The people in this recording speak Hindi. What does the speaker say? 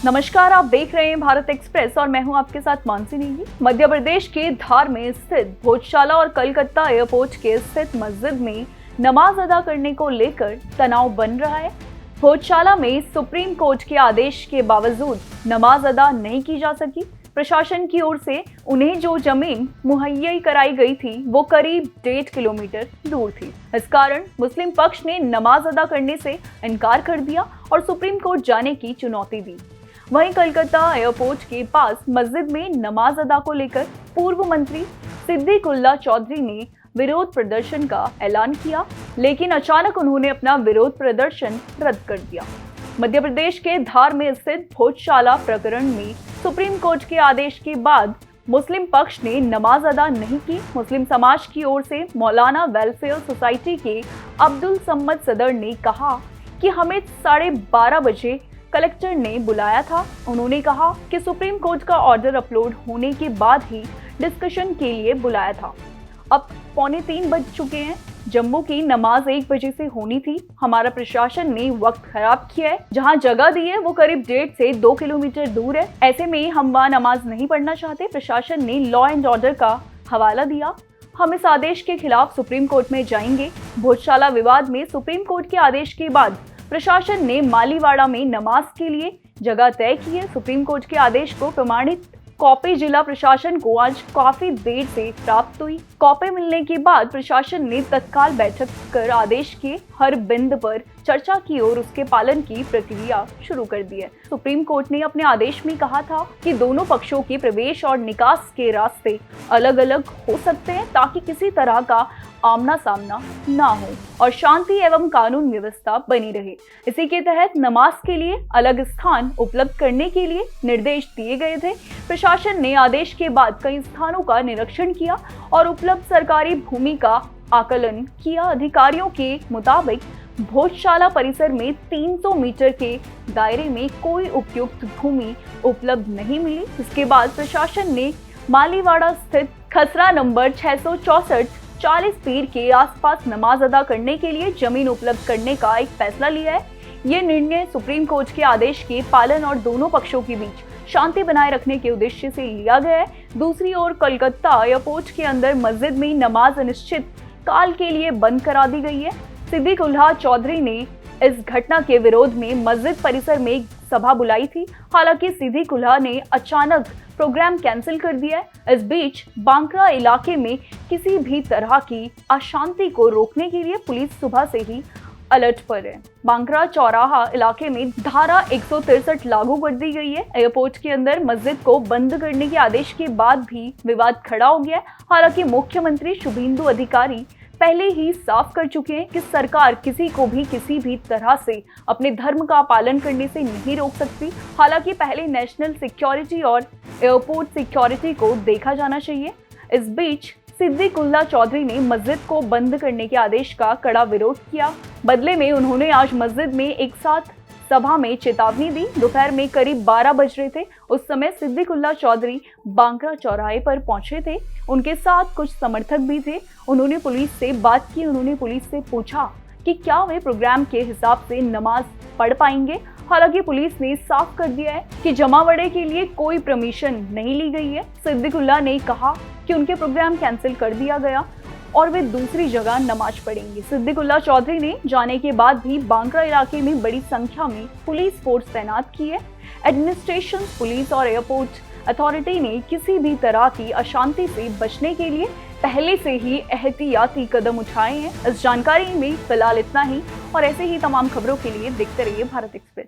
नमस्कार, आप देख रहे हैं भारत एक्सप्रेस और मैं हूं आपके साथ मानसी नेगी। मध्य प्रदेश के धार में स्थित भोजशाला और कलकत्ता एयरपोर्ट के स्थित मस्जिद में नमाज अदा करने को लेकर तनाव बन रहा है। भोजशाला में सुप्रीम कोर्ट के आदेश के बावजूद नमाज अदा नहीं की जा सकी। प्रशासन की ओर से उन्हें जो जमीन मुहैया कराई गई थी वो करीब 1.5 किलोमीटर दूर थी। इस कारण मुस्लिम पक्ष ने नमाज अदा करने से इनकार कर दिया और सुप्रीम कोर्ट जाने की चुनौती दी। वहीं कलकत्ता एयरपोर्ट के पास मस्जिद में नमाज अदा को लेकर पूर्व मंत्री सिद्दीकुल्ला चौधरी ने विरोध प्रदर्शन का ऐलान किया, लेकिन अचानक उन्होंने अपना विरोध प्रदर्शन रद्द कर दिया। मध्य प्रदेश के धार में स्थित भोजशाला प्रकरण में सुप्रीम कोर्ट के आदेश के बाद मुस्लिम पक्ष ने नमाज अदा नहीं की। मुस्लिम समाज की ओर से मौलाना वेलफेयर सोसाइटी के अब्दुल सम्मद सदर ने कहा कि हमें 12:30 बजे कलेक्टर ने बुलाया था। उन्होंने कहा कि सुप्रीम कोर्ट का ऑर्डर अपलोड होने के बाद ही डिस्कशन के लिए बुलाया था। अब 2:45 बज चुके हैं। जम्मू की नमाज 1 बजे से होनी थी। हमारा प्रशासन ने वक्त खराब किया है। जहां जगह दी है वो करीब 1.5 से 2 किलोमीटर दूर है। ऐसे में हम वहां नमाज नहीं पढ़ना चाहते। प्रशासन ने लॉ एंड ऑर्डर का हवाला दिया। हम इस आदेश के खिलाफ सुप्रीम कोर्ट में जाएंगे। भोजशाला विवाद में सुप्रीम कोर्ट के आदेश के बाद प्रशासन ने मालीवाड़ा में नमाज के लिए जगह तय की है। सुप्रीम कोर्ट के आदेश को प्रमाणित कॉपी जिला प्रशासन को आज काफी देर से प्राप्त हुई। कॉपी मिलने के बाद प्रशासन ने तत्काल बैठक कर आदेश के हर बिंदु पर चर्चा की और उसके पालन की प्रक्रिया शुरू कर दी है। सुप्रीम कोर्ट ने अपने आदेश में कहा था कि दोनों पक्षों के प्रवेश और निकास के रास्ते अलग अलग हो सकते हैं ताकि किसी तरह का आमना सामना ना हो और शांति एवं कानून व्यवस्था बनी रहे। इसी के तहत नमाज के लिए अलग स्थान उपलब्ध करने के लिए निर्देश दिए गए थे। प्रशासन ने आदेश के बाद कई स्थानों का निरीक्षण किया और उपलब्ध सरकारी भूमि का आकलन किया। अधिकारियों के मुताबिक भोजशाला परिसर में 300 मीटर के दायरे में कोई उपयुक्त भूमि उपलब्ध नहीं मिली। इसके बाद प्रशासन ने मालीवाड़ा स्थित खसरा नंबर 664 40 पीर के आसपास नमाज अदा करने के लिए जमीन उपलब्ध करने का एक फैसला लिया है। ये निर्णय सुप्रीम कोर्ट के आदेश के पालन और दोनों पक्षों के बीच शांति बनाए रखने के उद्देश्य से लिया गया है। दूसरी ओर कलकत्ता एयरपोर्ट के अंदर मस्जिद में नमाज अनिश्चित काल के लिए बंद करा दी गई है। सिद्दीकुल्ला चौधरी ने इस घटना के विरोध में मस्जिद परिसर में एक सभा बुलाई थी। हालांकि सिद्दीकुल्ला ने अचानक प्रोग्राम कैंसिल कर दिया है। इस बीच बांकरा इलाके में किसी भी तरह की अशांति को रोकने के लिए पुलिस सुबह से ही अलर्ट पर है। बांकरा चौराहा इलाके में धारा 163 लागू कर दी गई है। एयरपोर्ट के अंदर मस्जिद को बंद करने के आदेश के बाद भी विवाद खड़ा हो गया है। हालांकि मुख्यमंत्री शुभेंदु अधिकारी पहले ही साफ कर चुके हैं कि सरकार किसी को भी किसी भी तरह से अपने धर्म का पालन करने से नहीं रोक सकती। हालांकि पहले नेशनल सिक्योरिटी और एयरपोर्ट सिक्योरिटी को देखा जाना चाहिए। इस बीच सिद्दीकुल्ला चौधरी ने मस्जिद को बंद करने के आदेश का कड़ा विरोध किया। बदले में उन्होंने आज मस्जिद में एक साथ सभा में चेतावनी दी। दोपहर में करीब 12 बज रहे थे। उस समय सिद्दीकुल्ला चौधरी बांकरा चौराहे पर पहुंचे थे। उनके साथ कुछ समर्थक भी थे। उन्होंने पुलिस से बात की। उन्होंने पुलिस से पूछा कि क्या वे प्रोग्राम के हिसाब से नमाज पढ़ पाएंगे। हालांकि पुलिस ने साफ कर दिया है कि जमावड़े के लिए कोई परमिशन नहीं ली गई है। सिद्दीकुल्ला ने कहा कि उनके प्रोग्राम कैंसिल कर दिया गया और वे दूसरी जगह नमाज पढ़ेंगे। सिद्दीकुल्ला चौधरी ने जाने के बाद भी बांकरा इलाके में बड़ी संख्या में पुलिस फोर्स तैनात की है। एडमिनिस्ट्रेशन, पुलिस और एयरपोर्ट अथॉरिटी ने किसी भी तरह की अशांति से बचने के लिए पहले से ही एहतियाती कदम उठाए हैं। इस जानकारी में फिलहाल इतना ही और ऐसे ही तमाम खबरों के लिए देखते रहिए भारत एक्सप्रेस।